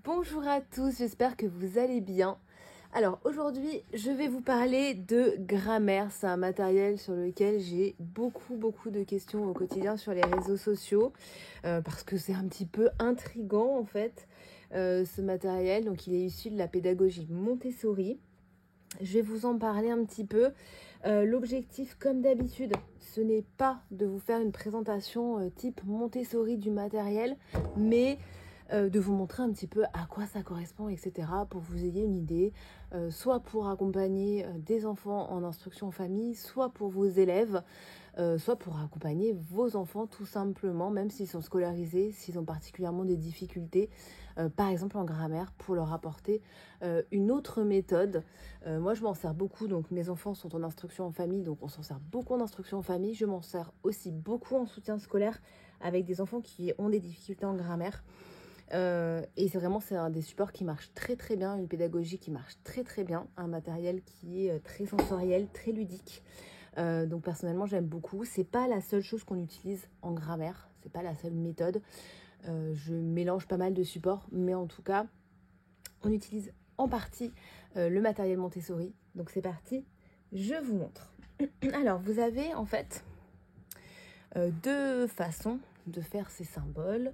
Bonjour à tous, j'espère que vous allez bien. Alors aujourd'hui, je vais vous parler de grammaire. C'est un matériel sur lequel j'ai beaucoup de questions au quotidien sur les réseaux sociaux parce que c'est un petit peu intriguant en fait ce matériel. Donc il est issu de la pédagogie Montessori. Je vais vous en parler un petit peu. L'objectif, comme d'habitude, ce n'est pas de vous faire une présentation type Montessori du matériel, mais de vous montrer un petit peu à quoi ça correspond, etc. pour que vous ayez une idée, soit pour accompagner des enfants en instruction en famille, soit pour vos élèves, soit pour accompagner vos enfants tout simplement, même s'ils sont scolarisés, s'ils ont particulièrement des difficultés, par exemple en grammaire, pour leur apporter une autre méthode. Moi je m'en sers beaucoup, donc mes enfants sont en instruction en famille, donc on s'en sert beaucoup en instruction en famille. Je m'en sers aussi beaucoup en soutien scolaire avec des enfants qui ont des difficultés en grammaire. Et c'est un des supports qui marche très bien, une pédagogie qui marche très bien, un matériel qui est très sensoriel, très ludique. Donc personnellement j'aime beaucoup. C'est pas la seule chose qu'on utilise en grammaire, c'est pas la seule méthode. Je mélange pas mal de supports, mais en tout cas on utilise en partie le matériel Montessori. Donc c'est parti, je vous montre. Alors vous avez en fait deux façons de faire ces symboles.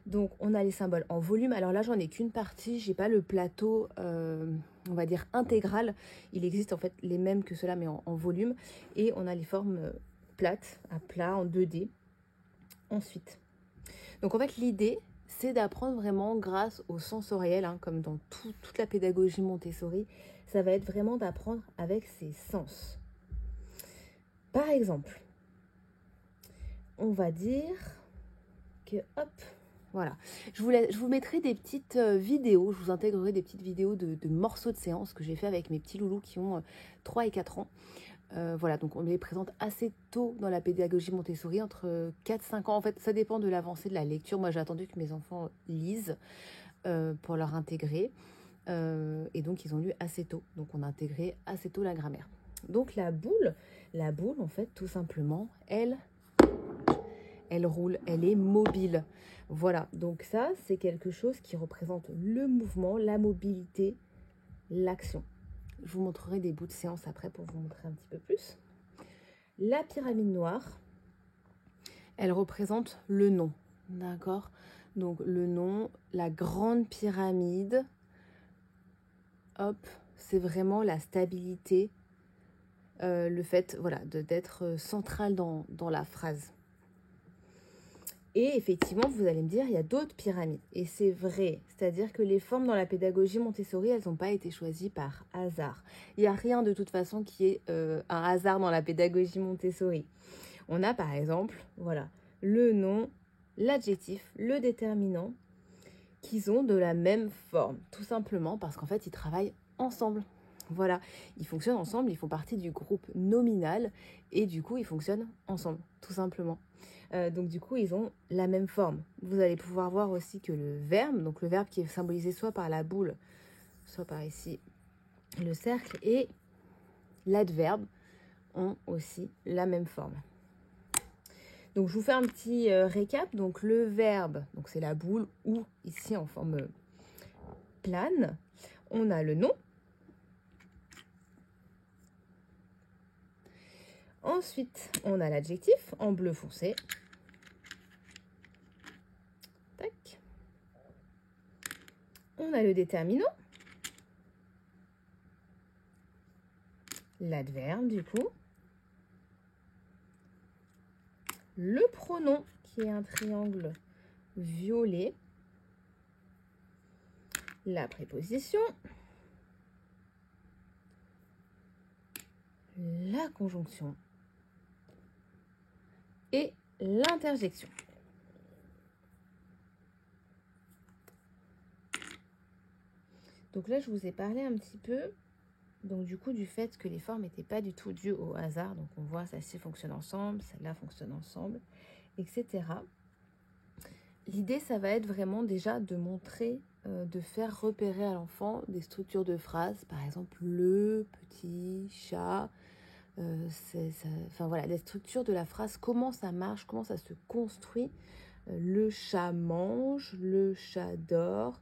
Donc on a les symboles en volume. Alors là j'en ai qu'une partie, j'ai pas le plateau on va dire intégral. Il existe en fait les mêmes que ceux-là mais en volume. Et on a les formes plates, à plat, en 2D. Ensuite. Donc en fait l'idée c'est d'apprendre vraiment grâce au sensoriel, hein, comme dans toute la pédagogie Montessori. Ça va être vraiment d'apprendre avec ses sens. Par exemple, on va dire que hop, voilà, je vous mettrai des petites vidéos, je vous intégrerai des petites vidéos de morceaux de séance que j'ai fait avec mes petits loulous qui ont 3 et 4 ans. Voilà, donc on les présente assez tôt dans la pédagogie Montessori, entre 4-5 ans. En fait, ça dépend de l'avancée de la lecture. Moi, j'ai attendu que mes enfants lisent pour leur intégrer. Et donc, ils ont lu assez tôt. Donc, on a intégré assez tôt la grammaire. Donc, la boule, en fait, tout simplement, elle roule, elle est mobile. Voilà, donc ça, c'est quelque chose qui représente le mouvement, la mobilité, l'action. Je vous montrerai des bouts de séance après pour vous montrer un petit peu plus. La pyramide noire, elle représente le nom, d'accord? Donc le nom, la grande pyramide, hop, c'est vraiment la stabilité, le fait voilà, d'être central dans la phrase. Et effectivement, vous allez me dire, il y a d'autres pyramides. Et c'est vrai, c'est-à-dire que les formes dans la pédagogie Montessori, elles n'ont pas été choisies par hasard. Il n'y a rien de toute façon qui est un hasard dans la pédagogie Montessori. On a par exemple, voilà, le nom, l'adjectif, le déterminant, qui ont de la même forme. Tout simplement parce qu'en fait, ils travaillent ensemble. Voilà, ils fonctionnent ensemble, ils font partie du groupe nominal et du coup, ils fonctionnent ensemble, tout simplement. Donc du coup, ils ont la même forme. Vous allez pouvoir voir aussi que le verbe, donc le verbe qui est symbolisé soit par la boule, soit par ici le cercle, et l'adverbe ont aussi la même forme. Donc je vous fais un petit récap. Donc le verbe, donc c'est la boule, ou ici en forme plane. On a le nom. Ensuite, on a l'adjectif en bleu foncé. Tac. On a le déterminant. L'adverbe, du coup. Le pronom, qui est un triangle violet. La préposition. La conjonction. Et l'interjection. Donc là, je vous ai parlé un petit peu, donc du coup, du fait que les formes n'étaient pas du tout dues au hasard. Donc on voit, celle-ci fonctionne ensemble, celle-là fonctionne ensemble, etc. L'idée, ça va être vraiment déjà de montrer, de faire repérer à l'enfant des structures de phrases. Par exemple, le petit chat. Enfin voilà, les structures de la phrase, comment ça marche, comment ça se construit. Le chat mange, le chat dort.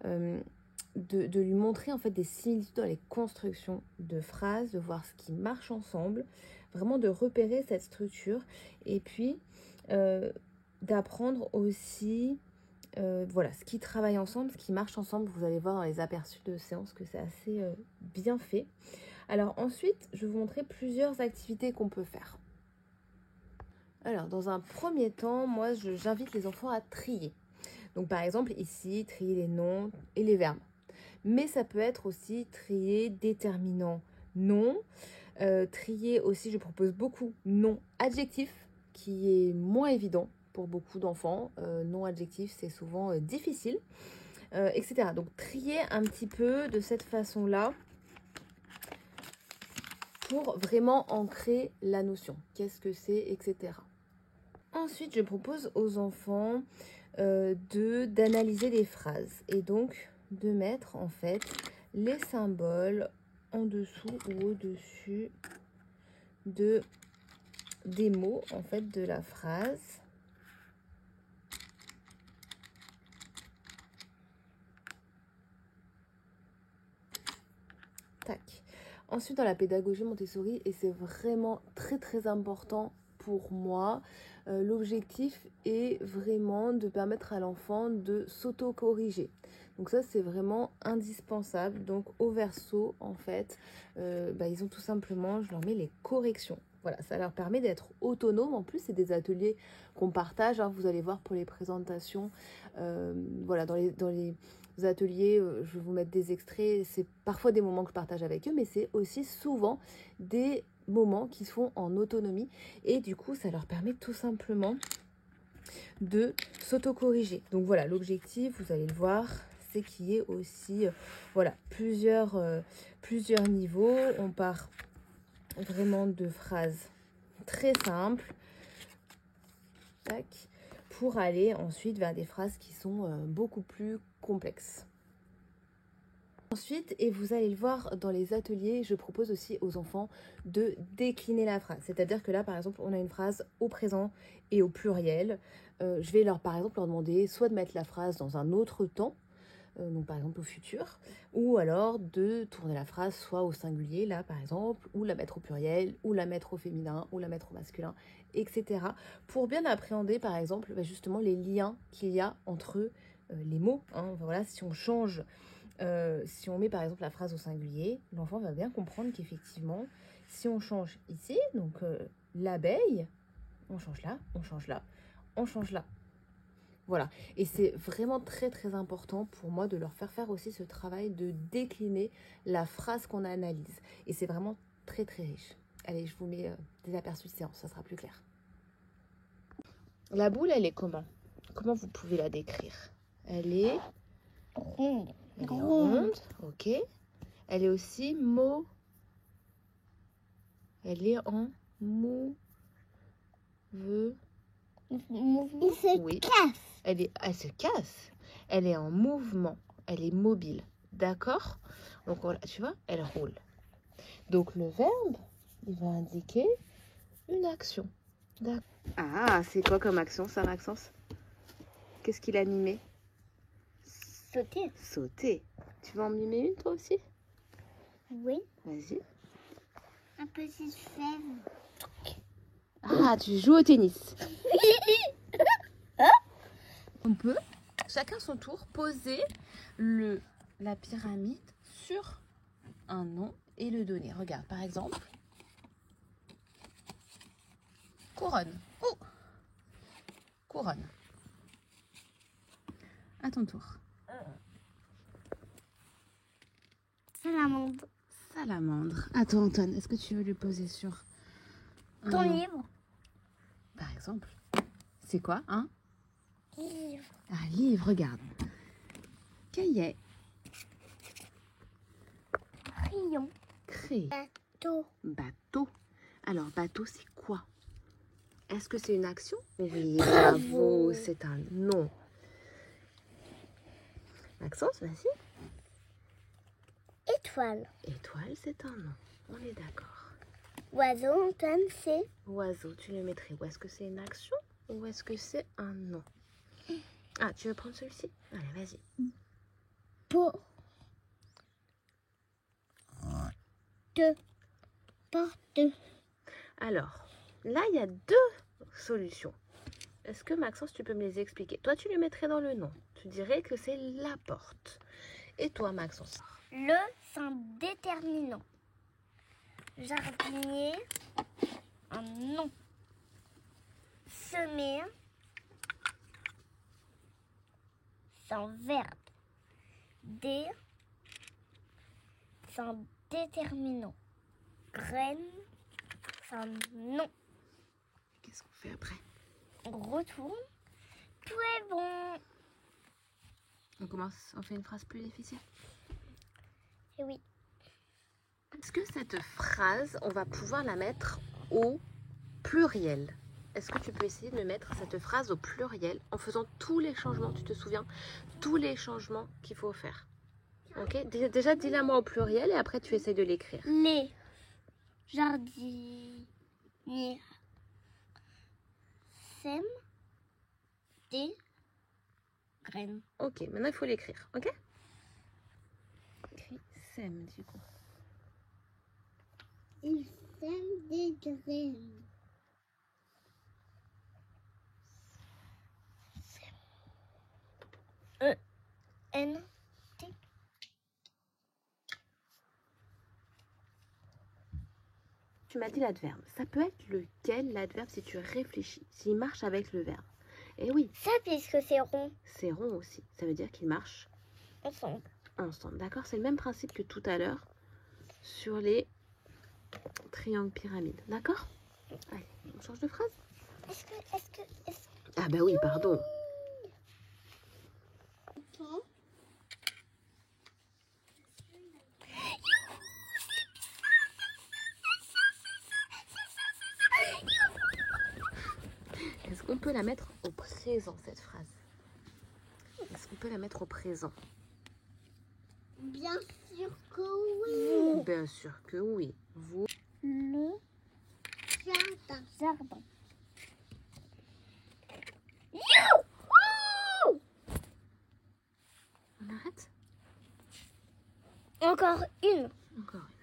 de lui montrer en fait des similitudes dans les constructions de phrases, de voir ce qui marche ensemble, vraiment de repérer cette structure et puis d'apprendre aussi voilà, ce qui travaille ensemble, ce qui marche ensemble. Vous allez voir dans les aperçus de séance que c'est assez bien fait. Alors ensuite, je vais vous montrer plusieurs activités qu'on peut faire. Alors, dans un premier temps, moi, j'invite les enfants à trier. Donc, par exemple, ici, trier les noms et les verbes. Mais ça peut être aussi trier déterminant nom. Trier aussi, je propose beaucoup nom adjectif, qui est moins évident pour beaucoup d'enfants. Nom adjectif, c'est souvent difficile, etc. Donc, trier un petit peu de cette façon-là pour vraiment ancrer la notion. Qu'est-ce que c'est, etc. Ensuite, je propose aux enfants d'analyser les phrases et donc de mettre en fait les symboles en dessous ou au-dessus des mots en fait de la phrase. Tac. Ensuite, dans la pédagogie Montessori, et c'est vraiment très très important pour moi, l'objectif est vraiment de permettre à l'enfant de s'auto-corriger. Donc ça, c'est vraiment indispensable. Donc au verso, en fait, ils ont tout simplement, je leur mets les corrections. Voilà, ça leur permet d'être autonomes. En plus, c'est des ateliers qu'on partage. Hein, vous allez voir pour les présentations. Voilà, dans les ateliers, je vais vous mettre des extraits. C'est parfois des moments que je partage avec eux, mais c'est aussi souvent des moments qui se font en autonomie. Et du coup, ça leur permet tout simplement de s'auto-corriger. Donc voilà, l'objectif, vous allez le voir, c'est qu'il y ait aussi voilà, plusieurs niveaux. On part vraiment de phrases très simples, tac, pour aller ensuite vers des phrases qui sont beaucoup plus complexes. Ensuite, et vous allez le voir dans les ateliers, je propose aussi aux enfants de décliner la phrase. C'est-à-dire que là, par exemple, on a une phrase au présent et au pluriel. Je vais par exemple leur demander soit de mettre la phrase dans un autre temps, donc par exemple au futur, ou alors de tourner la phrase soit au singulier, là par exemple, ou la mettre au pluriel, ou la mettre au féminin, ou la mettre au masculin, etc. Pour bien appréhender par exemple justement les liens qu'il y a entre les mots. Hein. Voilà, si on change, si on met par exemple la phrase au singulier, l'enfant va bien comprendre qu'effectivement, si on change ici, donc l'abeille, on change là, on change là, on change là. Voilà, et c'est vraiment très très important pour moi de leur faire aussi ce travail de décliner la phrase qu'on analyse. Et c'est vraiment très très riche. Allez, je vous mets des aperçus de séance, ça sera plus clair. La boule, elle est comment? Comment vous pouvez la décrire? Elle est ronde, ok. Elle est aussi elle est en Il se casse. Elle se casse. Elle est en mouvement. Elle est mobile. D'accord? Donc voilà, tu vois, elle roule. Donc le verbe, il va indiquer une action. Ah, c'est quoi comme action ça, Maxence? Qu'est-ce qu'il a mimé? Sauter. Sauter. Tu vas en mimer une toi aussi? Oui. Vas-y. Un petit fève. Ah, tu joues au tennis. On peut, chacun son tour, poser la pyramide sur un nom et le donner. Regarde, par exemple, couronne. Oh, couronne. À ton tour. Salamandre. Salamandre. À toi, Antoine, est-ce que tu veux le poser sur Ton livre. Par exemple. C'est quoi, hein? Livre. Ah, livre, regarde. Cahier. Crayon. Craie. Bateau. Bateau. Alors, bateau, c'est quoi? Est-ce que c'est une action? Oui, bravo, c'est un nom. Maxence, vas-y. Étoile. Étoile, c'est un nom. On est d'accord. Oiseau, Antoine, c'est. Oiseau, tu le mettrais où? Est-ce que c'est une action ou est-ce que c'est un nom? Ah, tu veux prendre celui-ci? Allez, vas-y. Porte. Porte. Alors, là, il y a 2 solutions. Est-ce que Maxence, tu peux me les expliquer? Toi, tu les mettrais dans le nom. Tu dirais que c'est la porte. Et toi, Maxence? Le, c'est un déterminant. Jardinier, un nom. Semer, c'est un verbe. Dé, c'est un déterminant. Graine, c'est un nom. Qu'est-ce qu'on fait après? On retourne. Tout est bon. On fait une phrase plus difficile. Et oui. Est-ce que cette phrase, on va pouvoir la mettre au pluriel? Est-ce que tu peux essayer de me mettre cette phrase au pluriel en faisant tous les changements, tu te souviens? Tous les changements qu'il faut faire. Ok? Déjà, dis-la moi au pluriel et après tu essayes de l'écrire. Les jardiniers sèment des graines. Ok, maintenant il faut l'écrire. Ok? Écris sème du coup. Ils sèment des graines. N. Tu m'as dit l'adverbe. Ça peut être lequel l'adverbe si tu réfléchis, s'il marche avec le verbe? Eh oui, Ça, puisque c'est rond. c'est rond aussi. Ça veut dire qu'il marche Ensemble. ensemble. D'accord? C'est le même principe que tout à l'heure sur les triangles pyramides. D'accord? Allez, on change de phrase? Est-ce que... Ah bah oui, pardon. Est-ce qu'on peut la mettre au présent, cette phrase? Est-ce qu'on peut la mettre au présent? Bien sûr que oui. Bien sûr que oui. Vous. Le jardin. On arrête? Encore une. Encore une.